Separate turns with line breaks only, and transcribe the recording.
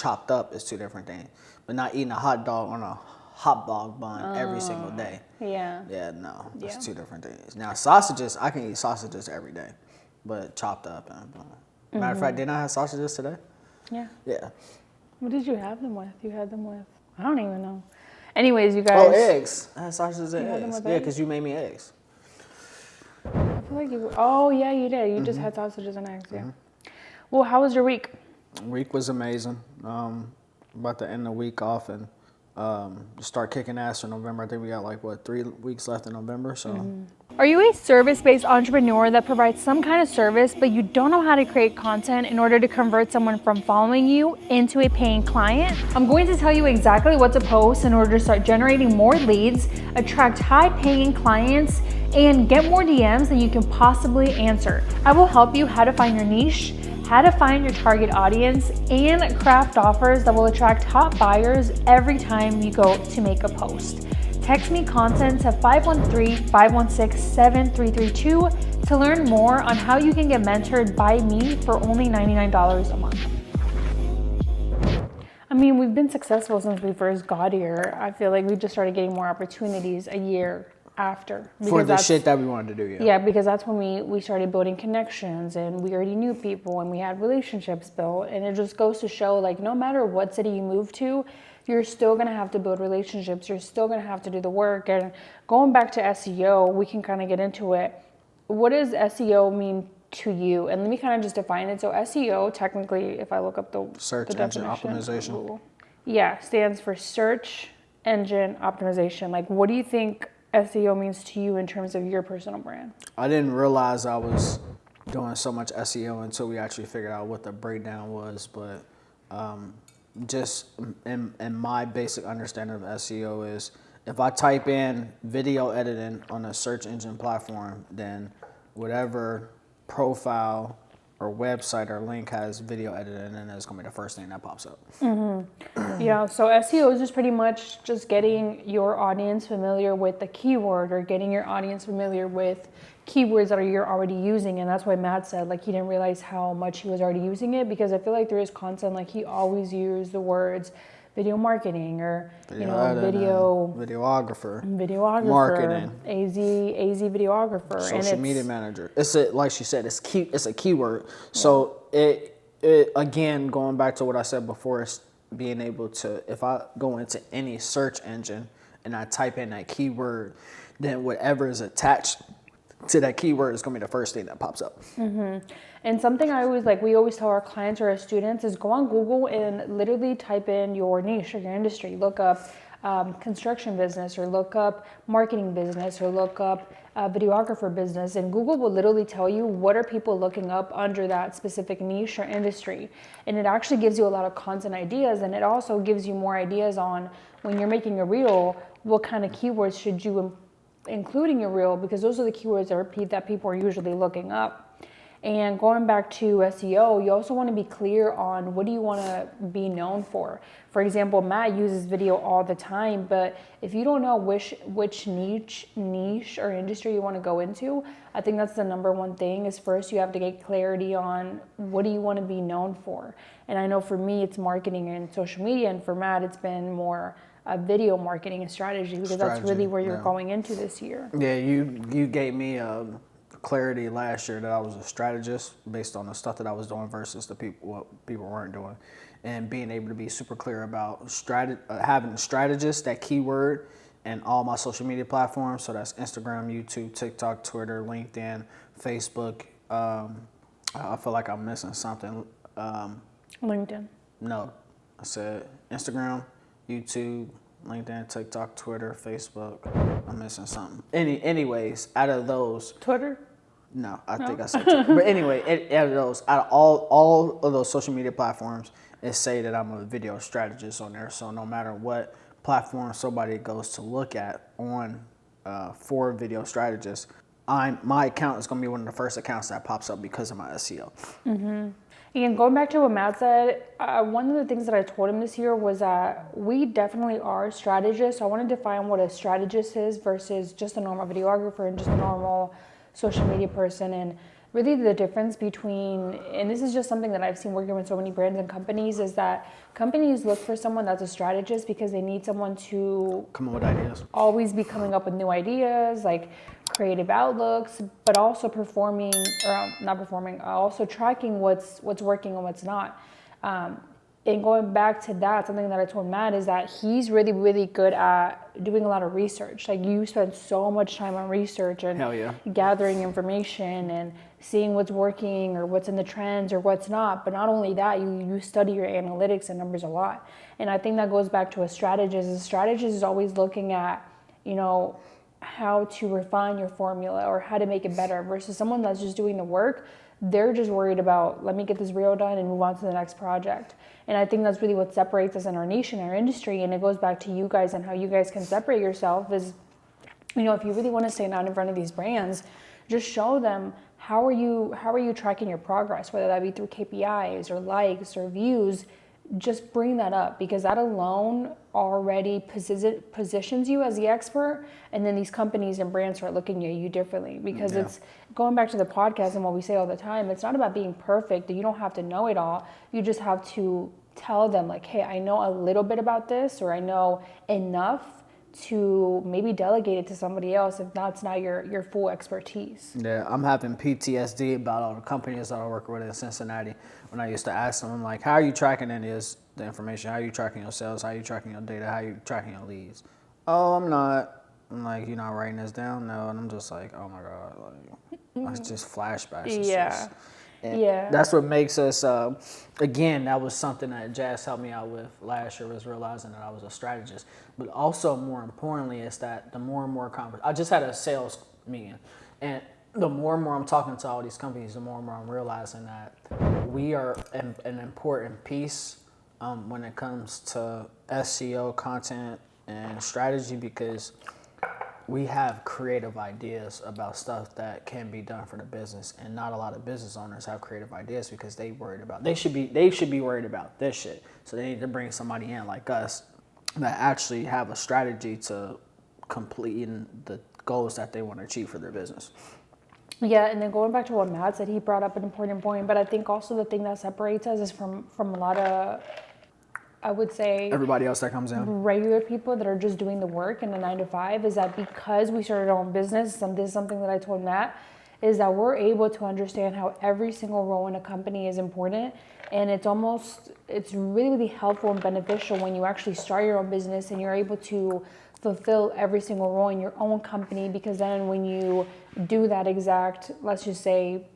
chopped up is two different things. But not eating a hot dog on a hot dog bun every single day.
Yeah.
Yeah, no, that's two different things. Now sausages, I can eat sausages every day, but chopped up. And matter of fact, didn't I have sausages today?
Yeah.
Yeah.
What did you have them with? You had them with, I don't even know. Anyways, you guys.
Oh, eggs. I had sausages and eggs. Yeah,
eggs?
because you made me eggs.
I feel like you, oh yeah, you did. You just had sausages and eggs, yeah. Well, how was your week?
Week was amazing. About to end the week off and start kicking ass in November. I think we got like, 3 weeks left in November, so.
Are you a service-based entrepreneur that provides some kind of service, but you don't know how to create content in order to convert someone from following you into a paying client? I'm going to tell you exactly what to post in order to start generating more leads, attract high-paying clients, and get more DMs than you can possibly answer. I will help you how to find your niche, how to find your target audience, and craft offers that will attract top buyers every time you go to make a post. Text me content to 513-516-7332 to learn more on how you can get mentored by me for only $99 a month. I mean, we've been successful since we first got here. I feel like we just started getting more opportunities a year after.
For the shit that we wanted to do,
Yeah, because that's when we started building connections and we already knew people and we had relationships built. And it just goes to show, like, no matter what city you move to, you're still going to have to build relationships. You're still going to have to do the work. And going back to SEO, we can kind of get into it. What does SEO mean to you? And let me kind of just define it. So SEO, technically, if I look up the
search engine optimization.
Yeah, stands for search engine optimization. Like, what do you think SEO means to you in terms of your personal brand?
I didn't realize I was doing so much SEO until we actually figured out what the breakdown was. But just in my basic understanding of SEO is if I type in video editing on a search engine platform, then whatever profile or website or link has video editing, and it's gonna be the first thing that pops up.
Yeah, so SEO is just pretty much just getting your audience familiar with the keyword or getting your audience familiar with keywords that you're already using. And that's why Matt said, like, he didn't realize how much he was already using it, because I feel like there is content, like he always used the words video marketing or
videographer, marketing,
AZ videographer,
social media manager. It's like she said, it's a keyword. So it again, going back to what I said before, it's being able to, if I go into any search engine and I type in that keyword, then whatever is attached to that keyword is going to be the first thing that pops up.
And something we always tell our clients or our students is go on Google and literally type in your niche or your industry. Look up construction business, or look up marketing business, or look up videographer business. And Google will literally tell you what are people looking up under that specific niche or industry. And it actually gives you a lot of content ideas. And it also gives you more ideas on when you're making a reel, what kind of keywords should you include in your reel, because those are the keywords that people are usually looking up. And going back to SEO, you also want to be clear on what do you want to be known for. For example, Matt uses video all the time, but if you don't know which niche or industry you want to go into, I think that's the number one thing is first you have to get clarity on what do you want to be known for. And I know for me, it's marketing and social media, and for Matt, it's been more video marketing and strategy, because that's really where you're going into this year.
Yeah, you gave me clarity last year that I was a strategist based on the stuff that I was doing versus what people weren't doing, and being able to be super clear about having strategists, that keyword, and all my social media platforms. So that's Instagram, YouTube, TikTok, Twitter, LinkedIn, Facebook. I feel like I'm missing something.
LinkedIn.
No, I said Instagram, YouTube, LinkedIn, TikTok, Twitter, Facebook. I'm missing something. Anyways, out of those.
Twitter?
No, I think I said Twitter. But anyway, out of all of those social media platforms, it say that I'm a video strategist on there. So no matter what platform somebody goes to look at on for video strategists, my account is going to be one of the first accounts that pops up because of my SEO.
And going back to what Matt said, one of the things that I told him this year was that we definitely are strategists. So I want to define what a strategist is versus just a normal videographer and just a normal social media person. And really the difference between, and this is just something that I've seen working with so many brands and companies, is that companies look for someone that's a strategist because they need someone to
Come up with ideas.
always be coming up with new ideas, like creative outlooks, but also performing, or not performing, also tracking what's working and what's not. And going back to that, something that I told Matt is that he's really, really good at doing a lot of research. Like, you spend so much time on research and
Hell yeah.
gathering information and seeing what's working or what's in the trends or what's not. But not only that, you study your analytics and numbers a lot. And I think that goes back to a strategist. A strategist is always looking at, you know, how to refine your formula or how to make it better, versus someone that's just doing the work. They're just worried about, let me get this reel done and move on to the next project. And I think that's really what separates us in our niche, in our industry. And it goes back to you guys and how you guys can separate yourself is, you know, if you really want to stand out in front of these brands, just show them how are you tracking your progress, whether that be through KPIs or likes or views. Just bring that up, because that alone already positions you as the expert, and then these companies and brands start looking at you differently, because it's going back to the podcast and what we say all the time. It's not about being perfect. You don't have to know it all. You just have to tell them, like, hey, I know a little bit about this, or I know enough to maybe delegate it to somebody else if that's not your full expertise.
Yeah, I'm having PTSD about all the companies that I work with in Cincinnati. When I used to ask them, I'm like, how are you tracking the information? How are you tracking your sales? How are you tracking your data? How are you tracking your leads? Oh, I'm not. I'm like, you're not writing this down? No. And I'm just like, oh my God. Like, it's just flashbacks. It's
Yeah.
just, that's what makes us, again, that was something that Jazz helped me out with last year, was realizing that I was a strategist. But also, more importantly, is that the more and more I just had a sales meeting, and the more and more I'm talking to all these companies, the more and more I'm realizing that we are an important piece when it comes to SEO, content, and strategy, because we have creative ideas about stuff that can be done for the business, and not a lot of business owners have creative ideas because they should be worried about this shit. So they need to bring somebody in like us that actually have a strategy to completing the goals that they want to achieve for their business.
Yeah, and then going back to what Matt said, he brought up an important point, but I think also the thing that separates us is from a lot of, I would say,
Everybody else that comes in.
regular people that are just doing the work in a 9 to 5, is that because we started our own business, and this is something that I told Matt, is that we're able to understand how every single role in a company is important. And it's really, really helpful and beneficial when you actually start your own business and you're able to fulfill every single role in your own company, because then when you do that exact, let's just say,